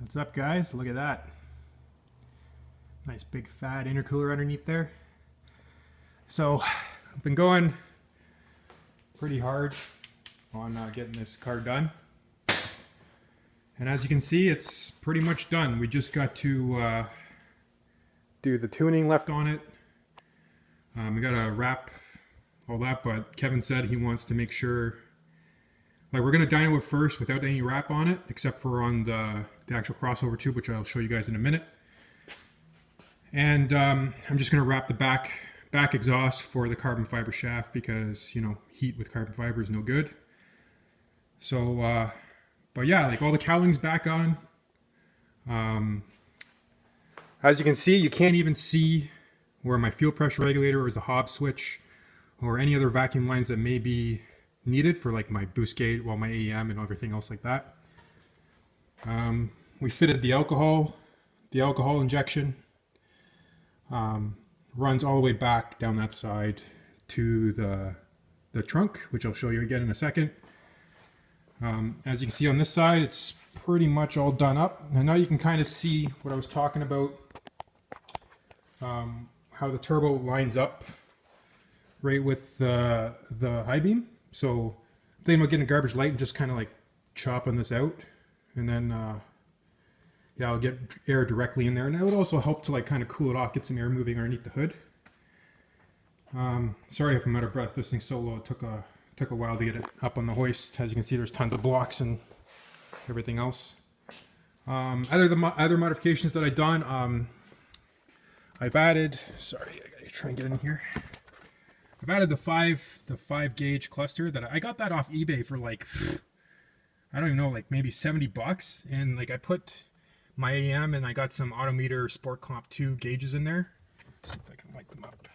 What's up, guys? Look at that. Nice big fat intercooler underneath there. So I've been going pretty hard on getting this car done. And as you can see, it's pretty much done. We just got to do the tuning left on it. We got to wrap all that, but Kevin said he wants to make sure, like, we're going to dyno it first without any wrap on it, except for on the actual crossover tube, which I'll show you guys in a minute. And I'm just going to wrap the back exhaust for the carbon fiber shaft because, you know, heat with carbon fiber is no good. So, but yeah, like, all the cowling's back on. As you can see, you can't even see where my fuel pressure regulator or the hob switch or any other vacuum lines that may be needed for, like, my boost gate, well, my AEM and everything else like that. We fitted the alcohol injection. Runs all the way back down that side to the trunk, which I'll show you again in a second. As you can see on this side, it's pretty much all done up. And now you can kind of see what I was talking about, how the turbo lines up right with the high beam. So thinking about getting a garbage light and just kind of like chopping this out, and then yeah, I'll get air directly in there, and it would also help to, like, kind of cool it off, get some air moving underneath the hood. Sorry if I'm out of breath. This thing's so low. It took a while to get it up on the hoist. As you can see, there's tons of blocks and everything else. Other modifications that I've done, I've added. Sorry, I gotta try and get in here. I've added the five gauge cluster that I got that off eBay for, like, I don't even know, like maybe 70 bucks. And, like, I put my AEM and I got some Autometer Sport Comp 2 gauges in there. See if I can light them up.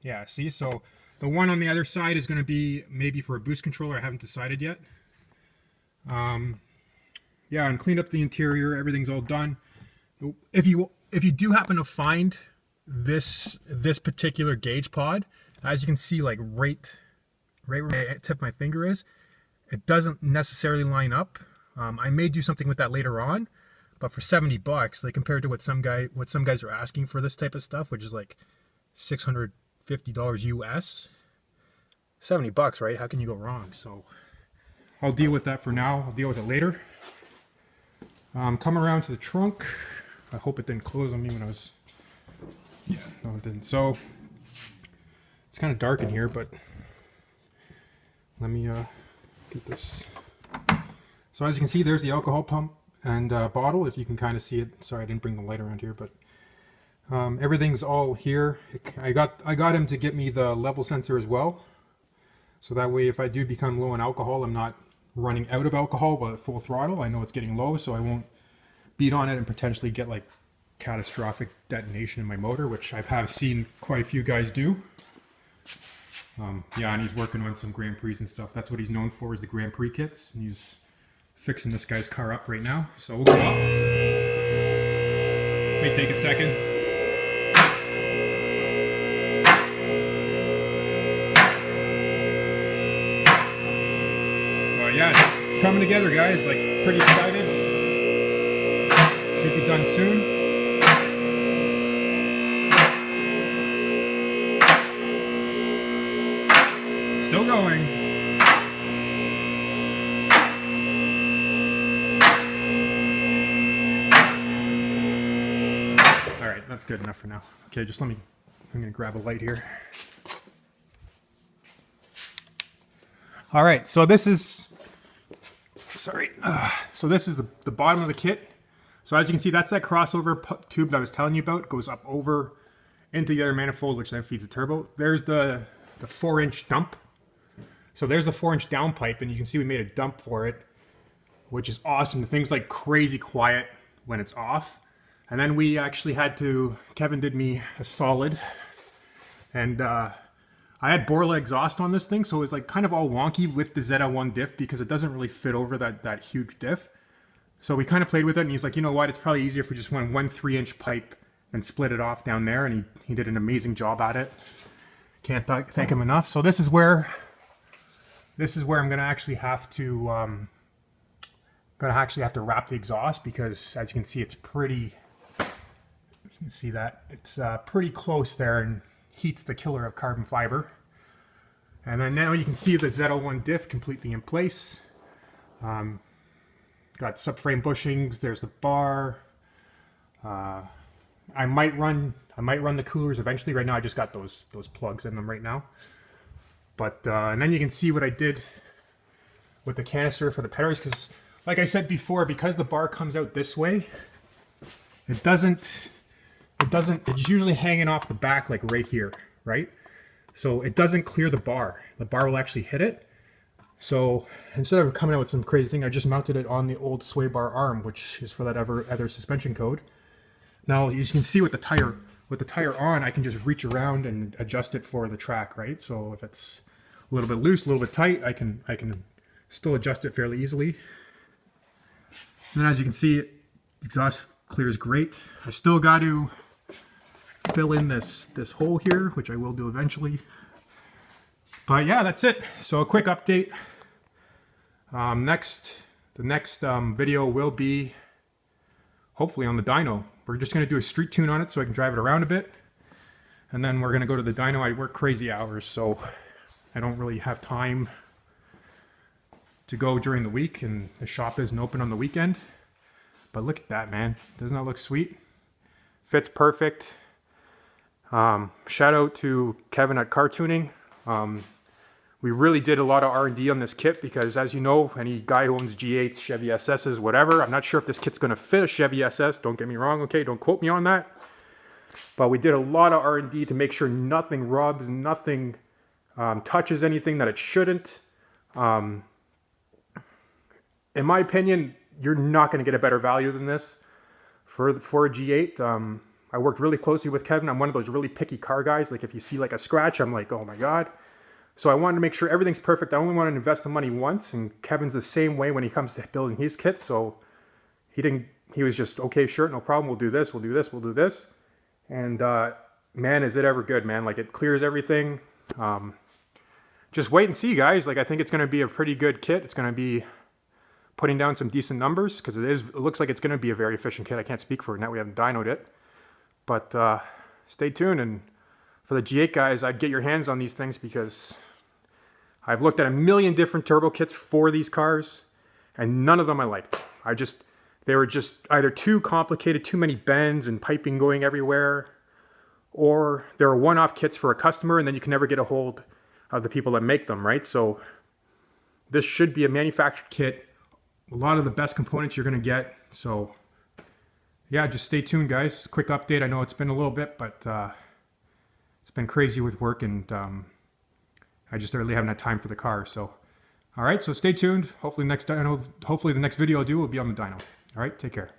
Yeah, see, so the one on the other side is going to be maybe for a boost controller. I haven't decided yet. Yeah, and cleaned up the interior. Everything's all done. If you do happen to find this particular gauge pod, as you can see, like right where the tip of my finger is, it doesn't necessarily line up. I may do something with that later on, but for 70 bucks, like, compared to what some guys are asking for this type of stuff, which is like $650 US, 70 bucks, right? How can you go wrong? So I'll deal with that for now. I'll deal with it later. Come around to the trunk. I hope it didn't close on me when I was, yeah, no, it didn't. So it's kind of dark in here, but let me get this. So as you can see, there's the alcohol pump and bottle, if you can kind of see it. Sorry, I didn't bring the light around here, but everything's all here. I got him to get me the level sensor as well, so that way if I do become low on alcohol, I'm not running out of alcohol but at full throttle. I know it's getting low, so I won't beat on it and potentially get, like, catastrophic detonation in my motor, which I have seen quite a few guys do. Yeah, and he's working on some Grand Prix and stuff. That's what he's known for, is the Grand Prix kits. And he's fixing this guy's car up right now. So we'll go up. This may take a second. Yeah, it's coming together, guys. Like, pretty excited. Should be done soon. Still going. All right, that's good enough for now. Okay, just I'm gonna grab a light here. All right, so this is, sorry. So this is the bottom of the kit. So as you can see, that's that crossover tube that I was telling you about. It goes up over into the other manifold, which then feeds the turbo. There's the 4-inch dump. So there's the 4-inch down pipe, and you can see we made a dump for it, which is awesome. The thing's, like, crazy quiet when it's off. And then we actually had to, Kevin did me a solid, and I had Borla exhaust on this thing, so it was, like, kind of all wonky with the ZL1 diff because it doesn't really fit over that huge diff. So we kind of played with it, and he's like, you know what, it's probably easier if we just went one 3-inch pipe and split it off down there, and he did an amazing job at it. Can't thank him enough. So this is where I'm going to actually have to Gonna actually have to wrap the exhaust because, as you can see, it's pretty. You can see that it's pretty close there and heats the killer of carbon fiber. And then now you can see the Z01 diff completely in place. Got subframe bushings. There's the bar. I might run the coolers eventually. Right now, I just got those plugs in them right now. But and then you can see what I did with the canister for the pedals, because, like I said before, because the bar comes out this way, it's usually hanging off the back, like right here, right? So it doesn't clear the bar. The bar will actually hit it. So instead of coming out with some crazy thing, I just mounted it on the old sway bar arm, which is for that other suspension code. Now, as you can see with the tire on, I can just reach around and adjust it for the track, right? So if it's a little bit loose, a little bit tight, I can still adjust it fairly easily. And as you can see, exhaust clears great. I still got to fill in this hole here, which I will do eventually. But yeah, that's it. So a quick update. The next video will be hopefully on the dyno. We're just going to do a street tune on it so I can drive it around a bit. And then we're going to go to the dyno. I work crazy hours, so I don't really have time to go during the week, and the shop isn't open on the weekend. But look at that, man. Doesn't that look sweet? Fits perfect. Shout out to Kevin at Car Tuning. We really did a lot of R&D on this kit because, as you know, any guy who owns G8s, Chevy SSs, whatever, I'm not sure if this kit's going to fit a Chevy SS. Don't get me wrong, okay? Don't quote me on that. But we did a lot of R&D to make sure nothing rubs, nothing touches anything that it shouldn't. In my opinion, you're not going to get a better value than this for a G8. I worked really closely with Kevin. I'm one of those really picky car guys. Like, if you see like a scratch, I'm like, oh my God. So I wanted to make sure everything's perfect. I only want to invest the money once, and Kevin's the same way when he comes to building his kits. So he was just, okay, sure, no problem. We'll do this, we'll do this, we'll do this. And man, is it ever good, man. Like, it clears everything. Just wait and see, guys. Like, I think it's going to be a pretty good kit. It's going to be putting down some decent numbers because it looks like it's going to be a very efficient kit. I can't speak for it now. We haven't dynoed it. But stay tuned. And for the G8 guys, I'd get your hands on these things because I've looked at a million different turbo kits for these cars, and none of them I liked. They were just either too complicated, too many bends and piping going everywhere, or there are one-off kits for a customer, and then you can never get a hold of the people that make them, right? So this should be a manufactured kit. A lot of the best components you're going to get. So yeah, just stay tuned, guys. Quick update. I know it's been a little bit, but it's been crazy with work, and I just really haven't had time for the car. So, all right, so stay tuned. Hopefully the next video I'll do will be on the dyno. All right, take care.